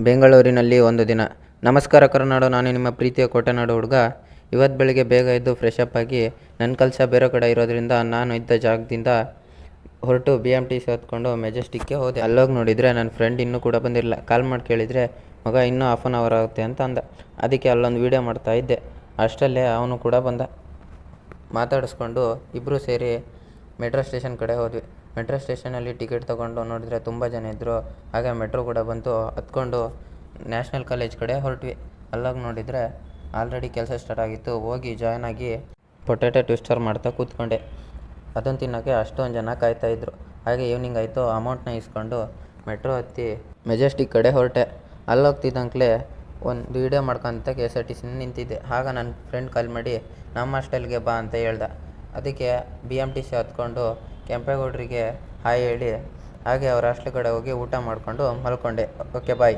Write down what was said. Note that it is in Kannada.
ಬೆಂಗಳೂರಿನಲ್ಲಿ ಒಂದು ದಿನ. ನಮಸ್ಕಾರ ಕರುನಾಡು, ನಾನು ನಿಮ್ಮ ಪ್ರೀತಿಯ ಕೋಟೆನಾಡು ಹುಡುಗ. ಇವತ್ತು ಬೆಳಿಗ್ಗೆ ಬೇಗ ಎದ್ದು ಫ್ರೆಶ್ ಅಪ್ ಆಗಿ ನನ್ನ ಕೆಲಸ ಬೇರೆ ಕಡೆ ಇರೋದ್ರಿಂದ ನಾನು ಇದ್ದ ಜಾಗದಿಂದ ಹೊರಟು BMTC ಹತ್ಕೊಂಡು ಮೆಜೆಸ್ಟಿಕ್ಗೆ ಹೋದೆ. ಅಲ್ಲೋಗಿ ನೋಡಿದರೆ ನನ್ನ ಫ್ರೆಂಡ್ ಇನ್ನೂ ಕೂಡ ಬಂದಿರಲಿಲ್ಲ. ಕಾಲ್ ಮಾಡಿ ಕೇಳಿದರೆ, ಮಗ ಇನ್ನೂ ಹಾಫ್ ಆನ್ ಅವರ್ ಆಗುತ್ತೆ ಅಂತ ಅಂದ. ಅದಕ್ಕೆ ಅಲ್ಲೊಂದು ವೀಡಿಯೋ ಮಾಡ್ತಾ ಇದ್ದೆ. ಅಷ್ಟರಲ್ಲೇ ಅವನು ಕೂಡ ಬಂದ. ಮಾತಾಡಿಸ್ಕೊಂಡು ಇಬ್ಬರು ಸೇರಿ ಮೆಟ್ರೋ ಸ್ಟೇಷನ್ ಕಡೆ ಹೋದ್ವಿ. ಮೆಟ್ರೋ ಸ್ಟೇಷನಲ್ಲಿ ಟಿಕೆಟ್ ತೊಗೊಂಡು ನೋಡಿದರೆ ತುಂಬ ಜನ ಇದ್ದರು. ಹಾಗೆ ಮೆಟ್ರೋ ಕೂಡ ಬಂತು. ಹತ್ಕೊಂಡು ನ್ಯಾಷನಲ್ ಕಾಲೇಜ್ ಕಡೆ ಹೊರಟ್ವಿ. ಅಲ್ಲೋಗಿ ನೋಡಿದರೆ ಆಲ್ರೆಡಿ ಕೆಲಸ ಸ್ಟಾರ್ಟ್ ಆಗಿತ್ತು. ಹೋಗಿ ಜಾಯ್ನ್ ಆಗಿ ಪೊಟ್ಯಾಟೊ ಟ್ವಿಸ್ಟರ್ ಮಾಡ್ತಾ ಕೂತ್ಕೊಂಡೆ. ಅದನ್ನು ತಿನ್ನೋಕ್ಕೆ ಅಷ್ಟೊಂದು ಜನ ಕಾಯ್ತಾಯಿದ್ರು. ಹಾಗೆ ಈವ್ನಿಂಗ್ ಆಯಿತು. ಅಮೌಂಟ್ನ ಇಸ್ಕೊಂಡು ಮೆಟ್ರೋ ಹತ್ತಿ ಮೆಜೆಸ್ಟಿಕ್ ಕಡೆ ಹೊರಟೆ. ಅಲ್ಲೋಗ್ತಿದ್ದಂಕ್ಲೆ ಒಂದು ವೀಡಿಯೋ ಮಾಡ್ಕೊಂತ KSRTC ನಿಂತಿದ್ದೆ. ಆಗ ನನ್ನ ಫ್ರೆಂಡ್ ಕಾಲ್ ಮಾಡಿ ನಮ್ಮ ಹಾಸ್ಟೆಲ್ಗೆ ಬಾ ಅಂತ ಹೇಳ್ದ. ಅದಕ್ಕೆ BMTC ಹತ್ಕೊಂಡು ಕೆಂಪೇಗೌಡರಿಗೆ ಹಾಯ್ ಹೇಳಿ ಹಾಗೆ ಅವ್ರ ಹಾಸ್ಟೆಲ್ ಕಡೆ ಹೋಗಿ ಊಟ ಮಾಡಿಕೊಂಡು ಮಲ್ಕೊಂಡೆ. ಓಕೆ, ಬಾಯ್.